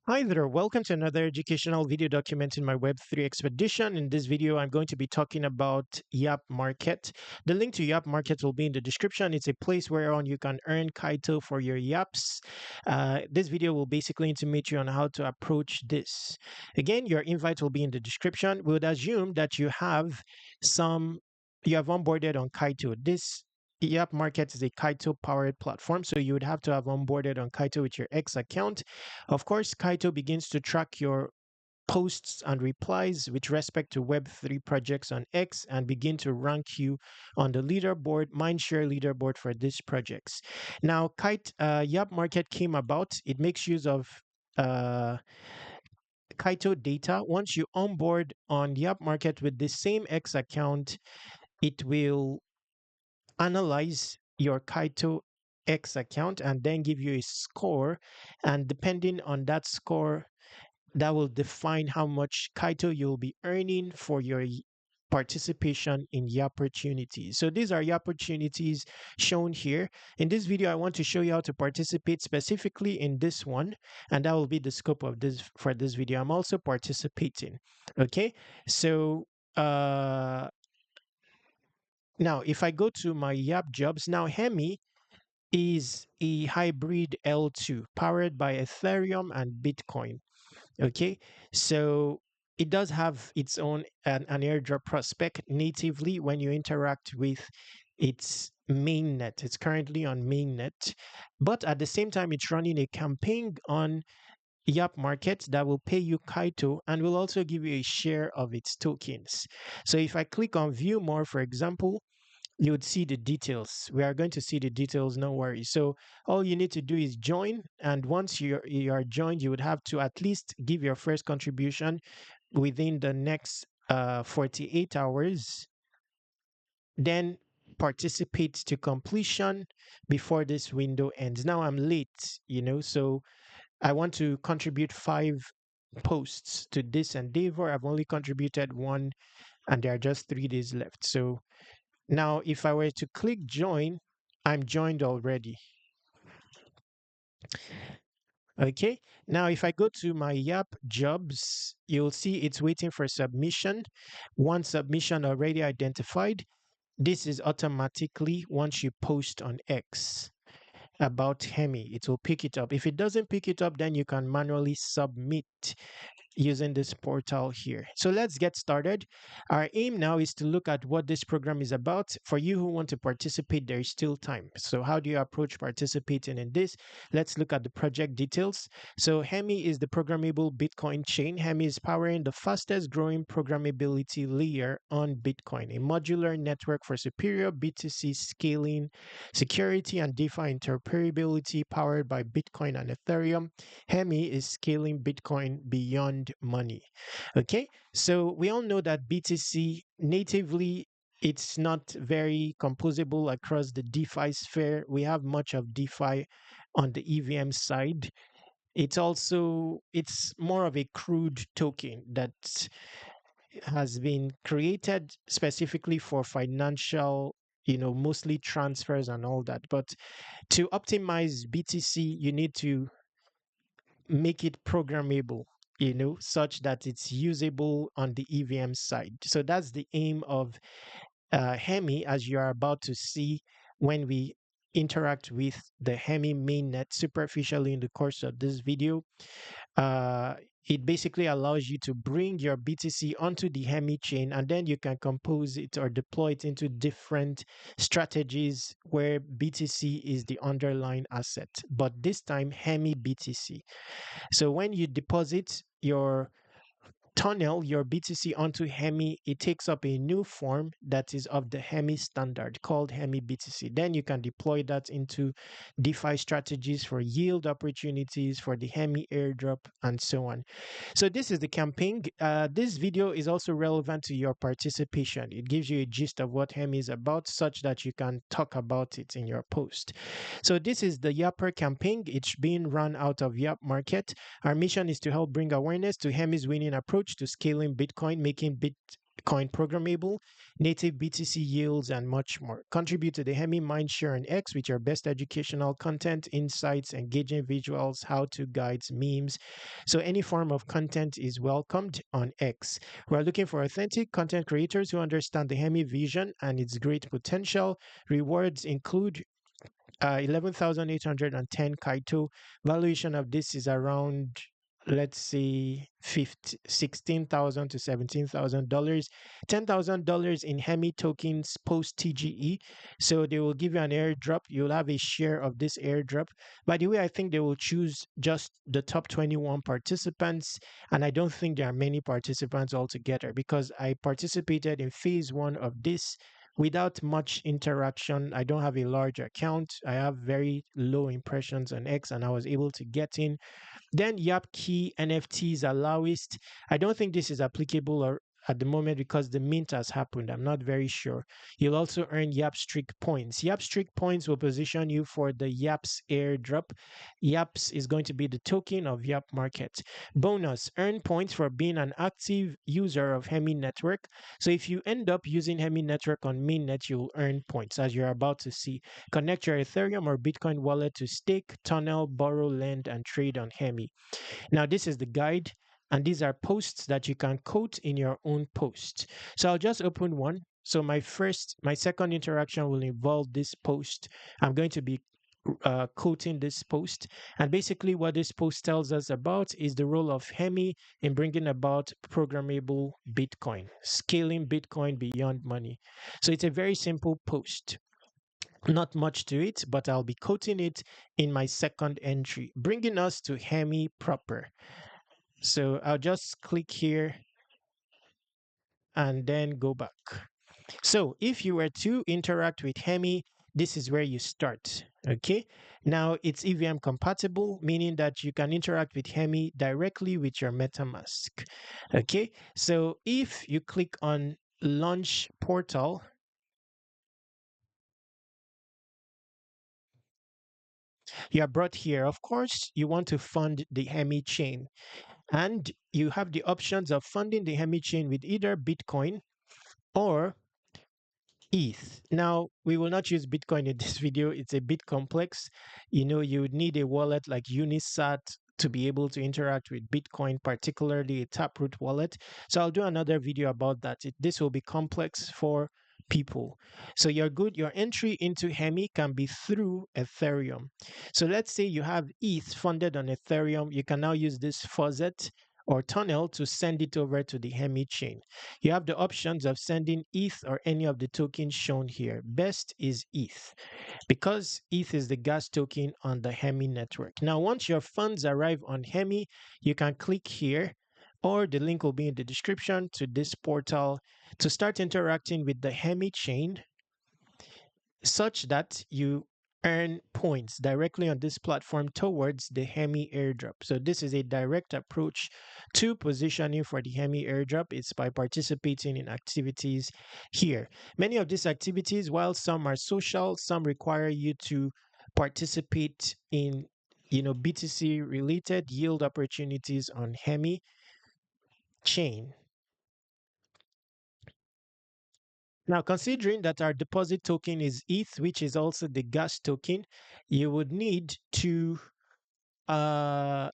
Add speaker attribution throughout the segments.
Speaker 1: Hi there, welcome to another educational video document in my Web3 expedition. In this video, I'm going to be talking about Yap Market. The link to Yap Market will be in the description. It's a place whereon you can earn Kaito for your Yaps. This video will basically intimate you on how to approach this. Again, your invite will be in the description. We would assume that you have onboarded on Kaito. This Yap Market is a Kaito powered platform, so you would have to have onboarded on Kaito with your X account. Of course, Kaito begins to track your posts and replies with respect to Web3 projects on X and begin to rank you on the leaderboard, mindshare leaderboard for these projects. Now, Yap Market came about. It makes use of uh, Kaito data. Once you onboard on Yap Market with the same X account, it will analyze your Kaito X account and then give you a score. And depending on that score, that will define how much Kaito you'll be earning for your participation in the opportunities. So these are the opportunities shown here. In this video, I want to show you how to participate specifically in this one, and that will be the scope of this for this video. I'm also participating. Okay, so now if I go to my Yap jobs, now Hemi is a hybrid L2 powered by Ethereum and Bitcoin. Okay, so it does have its own an airdrop prospect natively when you interact with its mainnet. It's currently on mainnet, but at the same time, it's running a campaign on Yap Market that will pay you Kaito and will also give you a share of its tokens. So if I click on View More, for example, you would see the details. We are going to see the details, no worries. So all you need to do is join, and once you are joined, you would have to at least give your first contribution within the next 48 hours, then participate to completion before this window ends. Now I'm late, so I want to contribute 5 posts to this endeavor. I've only contributed one, and there are just 3 days left. So now, if I were to click join, I'm joined already. Okay. Now, if I go to my Yap jobs, you'll see it's waiting for submission. One submission already identified. This is automatically once you post on X about Hemi, it will pick it up. If it doesn't pick it up, then you can manually submit using this portal here. So let's get started. Our aim now is to look at what this program is about. For you who want to participate, there is still time. So how do you approach participating in this? Let's look at the project details. So Hemi is the programmable Bitcoin chain. Hemi is powering the fastest growing programmability layer on Bitcoin, a modular network for superior B2C scaling, security, and DeFi interoperability powered by Bitcoin and Ethereum. Hemi is scaling Bitcoin beyond money. Okay, so we all know that BTC natively it's not very composable across the DeFi sphere. We have much of DeFi on the EVM side. It's more of a crude token that has been created specifically for financial, mostly transfers and all that. But to optimize BTC, you need to make it programmable, such that it's usable on the EVM side. So that's the aim of Hemi, as you are about to see when we interact with the Hemi mainnet superficially in the course of this video. uh, it basically allows you to bring your BTC onto the Hemi chain, and then you can compose it or deploy it into different strategies where BTC is the underlying asset, but this time Hemi BTC. So when you deposit your BTC onto Hemi, it takes up a new form that is of the Hemi standard called Hemi BTC. Then you can deploy that into DeFi strategies for yield opportunities, for the Hemi airdrop, and so on. So this is the campaign. This video is also relevant to your participation. It gives you a gist of what Hemi is about, such that you can talk about it in your post. So this is the Yapper campaign. It's being run out of Yap Market. Our mission is to help bring awareness to Hemi's winning approach to scaling Bitcoin, making Bitcoin programmable, native BTC yields, and much more. Contribute to the Hemi Mindshare on X with your best educational content, insights, engaging visuals, how-to guides, memes. So any form of content is welcomed on X. We're looking for authentic content creators who understand the Hemi vision and its great potential. Rewards include 11,810 Kaito. Valuation of this is around, let's say, 16,000 to $17,000. $10,000 in Hemi tokens post TGE. So they will give you an airdrop. You'll have a share of this airdrop. By the way, I think they will choose just the top 21 participants. And I don't think there are many participants altogether because I participated in phase one of this without much interaction. I don't have a large account. I have very low impressions on X, and I was able to get in. Then Yap Key NFTs are lowest. I don't think this is applicable or at the moment because the mint has happened. I'm not very sure. You'll also earn Yap Streak points. Yap Streak points will position you for the Yaps airdrop. Yaps is going to be the token of Yap Market. Bonus, earn points for being an active user of Hemi Network. So if you end up using Hemi Network on mainnet, you'll earn points as you're about to see. Connect your Ethereum or Bitcoin wallet to stake, tunnel, borrow, lend, and trade on Hemi. Now, this is the guide, and these are posts that you can quote in your own post. So I'll just open one. So my second interaction will involve this post. I'm going to be quoting this post. And basically, what this post tells us about is the role of Hemi in bringing about programmable Bitcoin, scaling Bitcoin beyond money. So it's a very simple post. Not much to it, but I'll be quoting it in my second entry, bringing us to Hemi proper. So I'll just click here and then go back. So if you were to interact with Hemi, this is where you start. Okay. Now it's EVM compatible, meaning that you can interact with Hemi directly with your MetaMask. Okay. So if you click on launch portal, you are brought here. Of course, you want to fund the Hemi chain. And you have the options of funding the Hemi chain with either Bitcoin or ETH. Now, we will not use Bitcoin in this video. It's a bit complex. You would need a wallet like Unisat to be able to interact with Bitcoin, particularly a Taproot wallet. So I'll do another video about that. This will be complex for people. So your entry into Hemi can be through Ethereum. So let's say you have ETH funded on Ethereum. You can now use this faucet or tunnel to send it over to the Hemi chain. You have the options of sending ETH or any of the tokens shown here. Best is ETH because ETH is the gas token on the Hemi network. Now, once your funds arrive on Hemi, you can click here or the link will be in the description to this portal to start interacting with the Hemi chain such that you earn points directly on this platform towards the Hemi airdrop. So this is a direct approach to positioning for the Hemi airdrop. It's by participating in activities here. Many of these activities, while some are social, some require you to participate in BTC related yield opportunities on Hemi chain. Now, considering that our deposit token is ETH, which is also the gas token, you would need to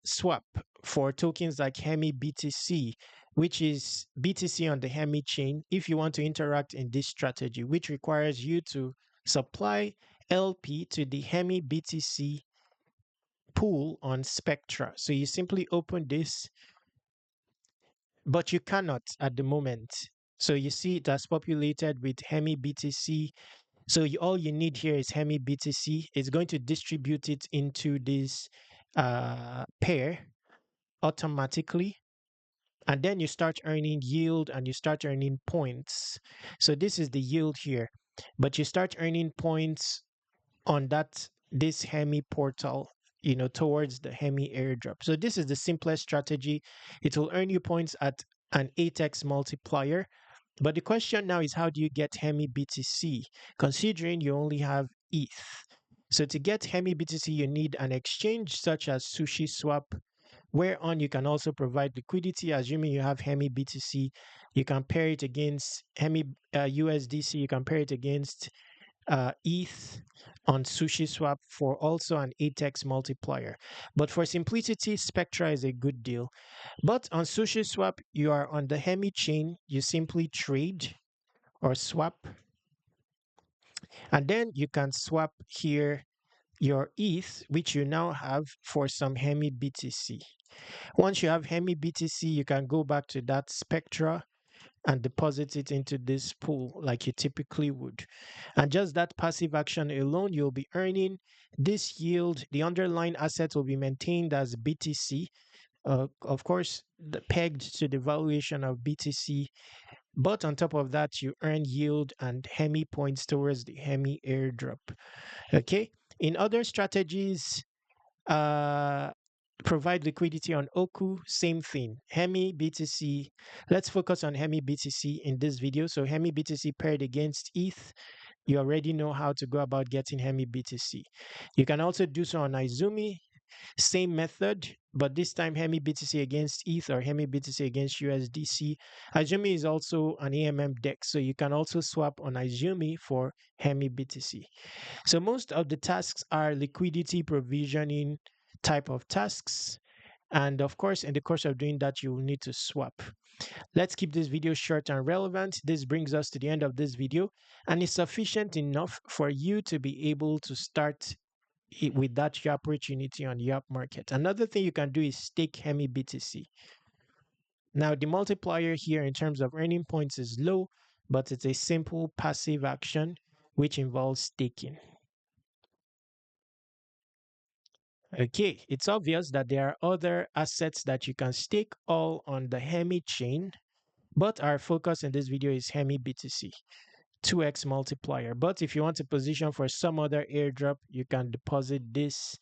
Speaker 1: swap for tokens like Hemi BTC, which is BTC on the Hemi chain, if you want to interact in this strategy, which requires you to supply LP to the Hemi BTC pool on Spectra. So you simply open this, but you cannot at the moment. So you see it has populated with Hemi BTC. So all you need here is Hemi BTC. It's going to distribute it into this pair automatically. And then you start earning yield and you start earning points. So this is the yield here. But you start earning points on this Hemi portal, towards the Hemi airdrop. So this is the simplest strategy. It will earn you points at an 8x multiplier. But the question now is, how do you get Hemi BTC, considering you only have ETH? So to get Hemi BTC, you need an exchange such as SushiSwap whereon you can also provide liquidity. Assuming you have Hemi BTC, you can pair it against Hemi USDC, you can pair it against ETH on SushiSwap for also an 8x multiplier. But for simplicity, Spectra is a good deal. But on SushiSwap, you are on the Hemi chain, you simply trade or swap, and then you can swap here your ETH, which you now have, for some Hemi BTC. Once you have Hemi BTC, you can go back to that Spectra and deposit it into this pool like you typically would. And just that passive action alone, you'll be earning this yield. The underlying asset will be maintained as BTC, of course, pegged to the valuation of BTC. But on top of that, you earn yield and Hemi points towards the Hemi airdrop. Okay. In other strategies, uh, provide liquidity on Oku, same thing. Hemi BTC. Let's focus on Hemi BTC in this video. So Hemi BTC paired against ETH. You already know how to go about getting Hemi BTC. You can also do so on Izumi, same method, but this time Hemi BTC against ETH or Hemi BTC against USDC. Izumi is also an AMM DEX, so you can also swap on Izumi for Hemi BTC. So most of the tasks are liquidity provisioning type of tasks. And of course, in the course of doing that, you will need to swap. Let's keep this video short and relevant. This brings us to the end of this video, and it's sufficient enough for you to be able to start with that your opportunity on Yap Market. Another thing you can do is stake Hemi BTC. Now, the multiplier here in terms of earning points is low, but it's a simple passive action which involves staking. Okay, it's obvious that there are other assets that you can stake all on the Hemi chain, but our focus in this video is Hemi BTC, 2x multiplier. But if you want to position for some other airdrop, you can deposit this.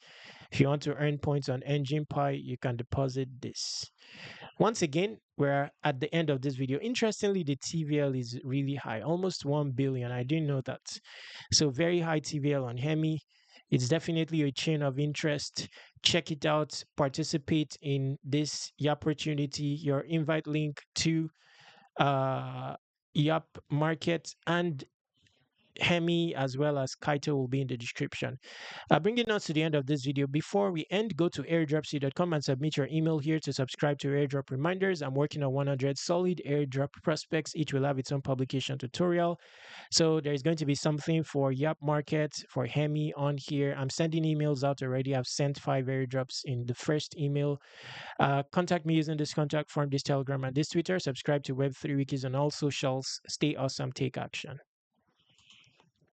Speaker 1: If you want to earn points on Engine Pi, you can deposit this. Once again, we're at the end of this video. Interestingly, the TVL is really high, almost 1 billion. I didn't know that. So very high TVL on Hemi. It's definitely a chain of interest. Check it out. Participate in this opportunity. Your invite link to Yap Market and Hemi as well as KAITO will be in the description. Bringing us to the end of this video. Before we end, go to airdropc.com and submit your email here to subscribe to airdrop reminders. I'm working on 100 solid airdrop prospects. Each will have its own publication tutorial. So there's going to be something for Yap Market, for Hemi on here. I'm sending emails out already. I've sent 5 airdrops in the first email. Contact me using this contact form, this Telegram, and this Twitter. Subscribe to Web3 Wikis on all socials. Stay awesome. Take action.